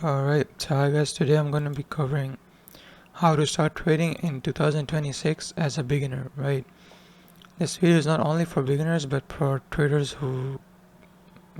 Alright, so I guess today I'm going to be covering how to start trading in 2026 as a beginner, right? This video is not only for beginners but for traders who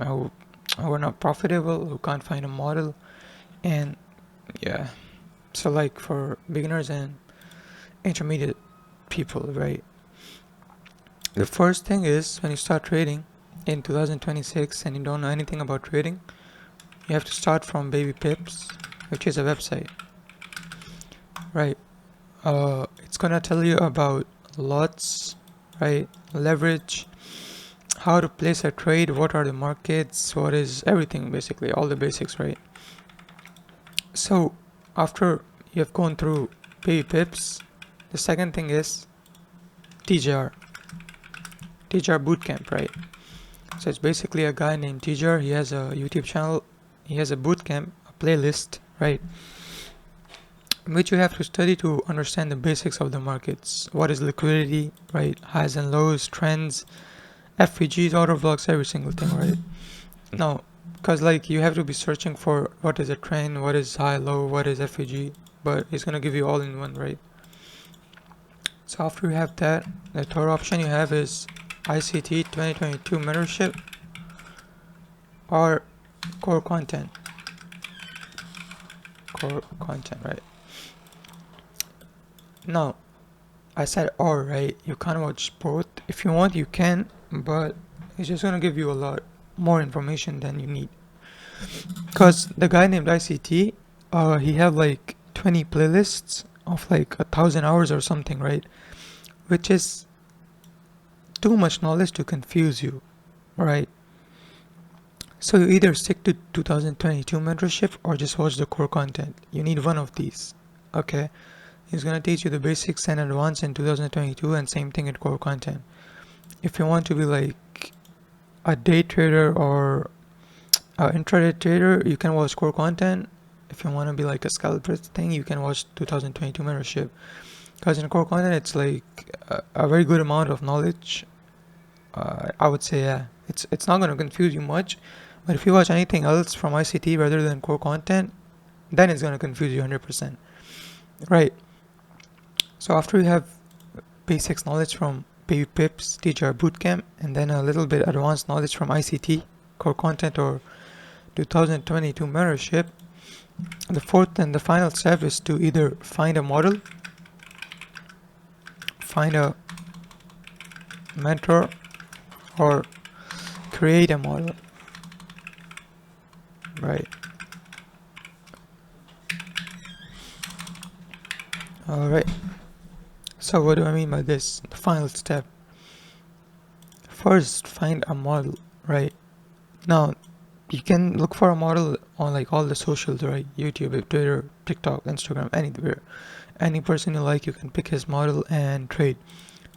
are not profitable, who can't find a model, and yeah, so like for beginners and intermediate people, right? The first thing is when you start trading in 2026 and you don't know anything about trading, you have to start from Baby Pips, which is a website, right? It's gonna tell you about lots, right? Leverage, how to place a trade, what are the markets, what is everything, basically all the basics, right? So after you have gone through Baby Pips, the second thing is TJR Bootcamp, right? So it's basically a guy named TJR. He has a YouTube channel, he has a bootcamp, a playlist, right? Which you have to study to understand the basics of the markets. What is liquidity, right? Highs and lows, trends, FVGs, order blocks, every single thing, right? Now, because like you have to be searching for what is a trend, what is high, low, what is FVG, but it's gonna give you all in one, right? So after you have that, the third option you have is ICT 2022 mentorship or core content, right? Now, I said or, right? You can't watch both. If you want, you can, but it's just gonna give you a lot more information than you need. Because the guy named ICT, he have like 20 playlists of like 1,000 hours or something, right? Which is too much knowledge to confuse you, right? So you either stick to 2022 mentorship or just watch the core content. You need one of these, okay? He's gonna teach you the basics and advanced in 2022, and same thing in core content. If you want to be like a day trader or an intraday trader, you can watch core content. If you want to be like a scalper thing, you can watch 2022 mentorship. Because in core content, it's like a very good amount of knowledge. I would say, yeah, it's not gonna confuse you much. But if you watch anything else from ICT rather than core content, then it's gonna confuse you 100%, right? So after you have basics knowledge from Baby Pips, TJR Bootcamp, and then a little bit advanced knowledge from ICT, core content, or 2022 mentorship, the fourth and the final step is to either find a model, find a mentor, or create a model, right? Alright, so what do I mean by this? The final step. First, find a model, right? Now, you can look for a model on like all the socials, right? YouTube, Twitter, TikTok, Instagram, anywhere. Any person you like, you can pick his model and trade.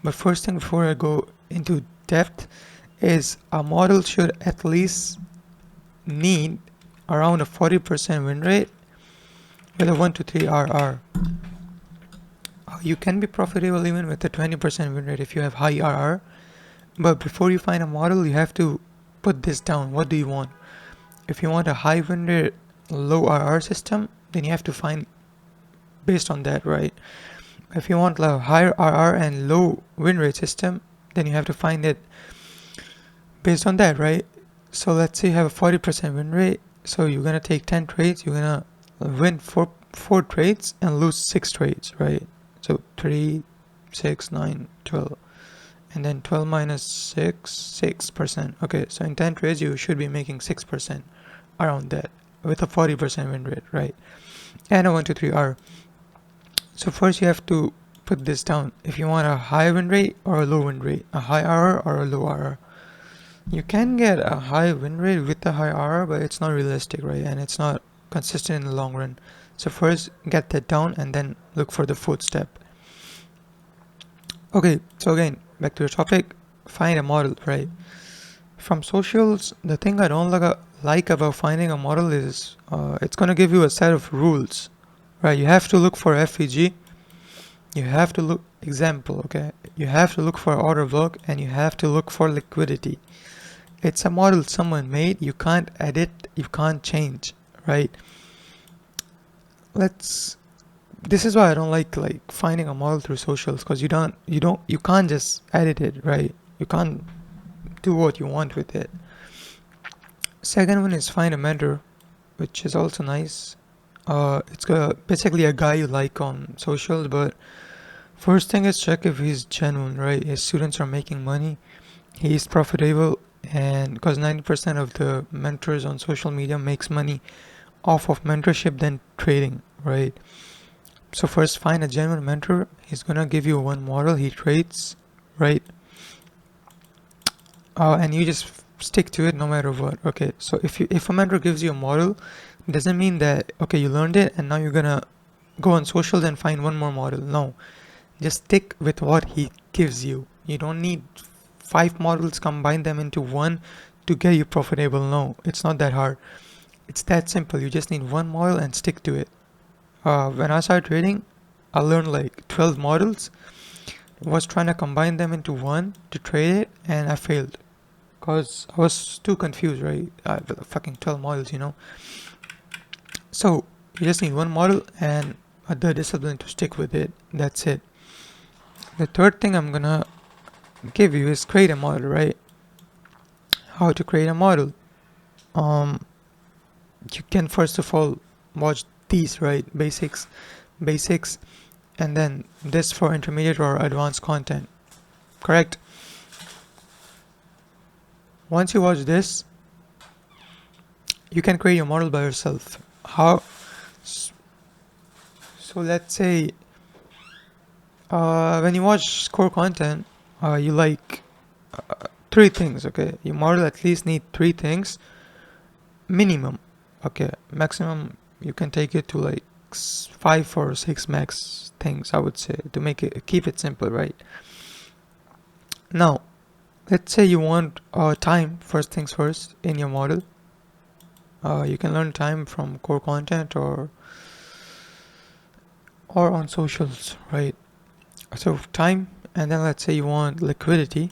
But first thing before I go into depth is a model should at least need around a 40% win rate with a 1 to 3 RR. You can be profitable even with a 20% win rate if you have high RR. But before you find a model, you have to put this down. What do you want? If you want a high win rate, low RR system, then you have to find based on that, right? If you want a higher RR and low win rate system, then you have to find it based on that, right? So let's say you have a 40% win rate. So you're gonna take 10 trades, you're gonna win four trades and lose 6 trades, right? So 3, 6, 9, 12. And then 12 minus 6, 6%. Okay, so in 10 trades, you should be making 6% around that with a 40% win rate, right? And a 1 to 3 R. So first you have to put this down. If you want a high win rate or a low win rate, a high RR or a low RR. You can get a high win rate with a high RR, but it's not realistic, right? And it's not consistent in the long run. So first get that down and then look for the fourth step. Okay, so again, back to the topic, find a model, right? From socials, the thing I don't like about finding a model is it's going to give you a set of rules, right? You have to look for FVG, you have to look, example, okay? You have to look for order block and you have to look for liquidity. It's a model someone made, you can't edit, you can't change, right? let's this is why I don't like finding a model through socials, because you can't just edit it, right? You can't do what you want with it. Second one is find a mentor, which is also nice. Basically a guy you like on socials, but first thing is check if he's genuine, right? His students are making money, he's profitable, and because 90% of the mentors on social media makes money off of mentorship than trading, right? So first find a genuine mentor. He's gonna give you one model he trades, right? And you just stick to it no matter what. Okay, so if a mentor gives you a model, it doesn't mean that okay you learned it and now you're gonna go on socials and find one more model. No, just stick with what he gives you. You don't need five models, combine them into one to get you profitable. No, it's not that hard. It's that simple. You just need one model and stick to it. When I started trading, I learned like 12 models. Was trying to combine them into one to trade it, and I failed because I was too confused, right? Fucking 12 models. So you just need one model and the discipline to stick with it. That's it. The third thing I'm gonna give you is create a model, right? How to create a model. Um, you can first of all watch these, right? Basics, and then this for intermediate or advanced content. Correct? Once you watch this, you can create your model by yourself. How? So let's say when you watch core content, you like three things. Okay, your model at least need three things minimum. Okay, maximum you can take it to like 5 or 6 max things, I would say, to keep it simple, right? Now let's say you want time, first things first, in your model. You can learn time from core content or on socials, right? So time, and then let's say you want liquidity,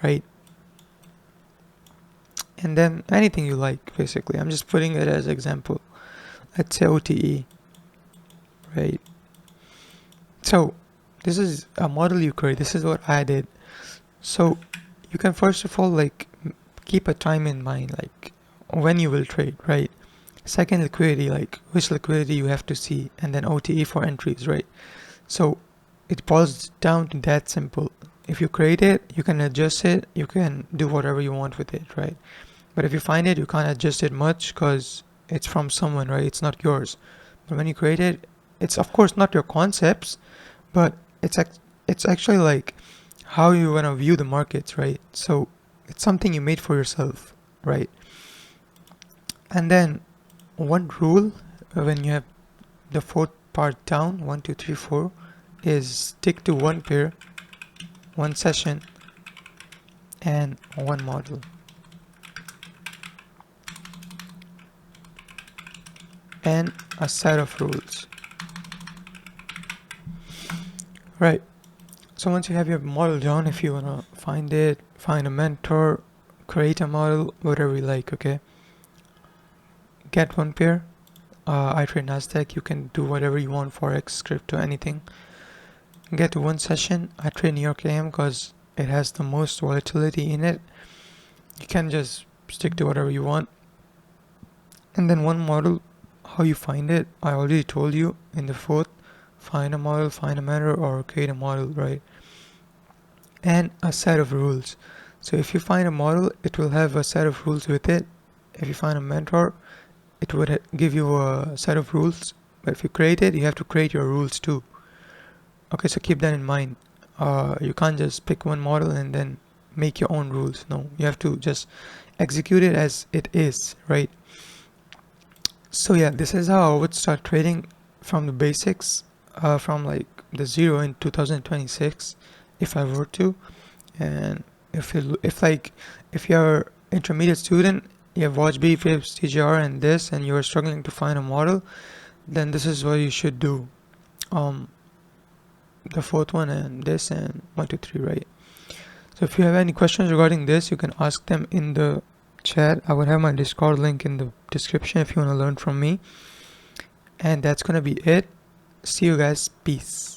right? And then anything you like, basically. I'm just putting it as example. Let's say OTE, right? So this is a model you create. This is what I did. So you can first of all keep a time in mind, like when you will trade, right? Second, liquidity, like which liquidity you have to see, and then OTE for entries, right? So it boils down to that simple. If you create it, you can adjust it, you can do whatever you want with it, right? But if you find it, you can't adjust it much because it's from someone, right? It's not yours. But when you create it, it's of course not your concepts, but it's actually like how you want to view the markets, right? So it's something you made for yourself, right? And then one rule when you have the fourth part down, 1, 2, 3, 4, is stick to one pair, one session, and one model. And a set of rules. Right. So once you have your model down, if you wanna find a mentor, create a model, whatever you like, okay? Get one pair. I trade Nasdaq. You can do whatever you want, forex, crypto, anything. Get one session. I trade New York AM because it has the most volatility in it. You can just stick to whatever you want. And then one model. How you find it, I already told you in the fourth. Find a model, find a mentor, or create a model, right? And a set of rules. So if you find a model, it will have a set of rules with it. If you find a mentor, it would give you a set of rules. But if you create it, you have to create your rules too. Okay, so keep that in mind. You can't just pick one model and then make your own rules. No, you have to just execute it as it is, right? So yeah, this is how I would start trading from the basics, from like the zero in 2026, if I were to. And if you're intermediate student, you have watched BFIPS, TGR, and this, and you're struggling to find a model, then this is what you should do. The fourth one and this and 1, 2, 3, right? So if you have any questions regarding this, you can ask them in the chat. I would have my Discord link in the description if you want to learn from me. And that's gonna be it. See you guys. Peace.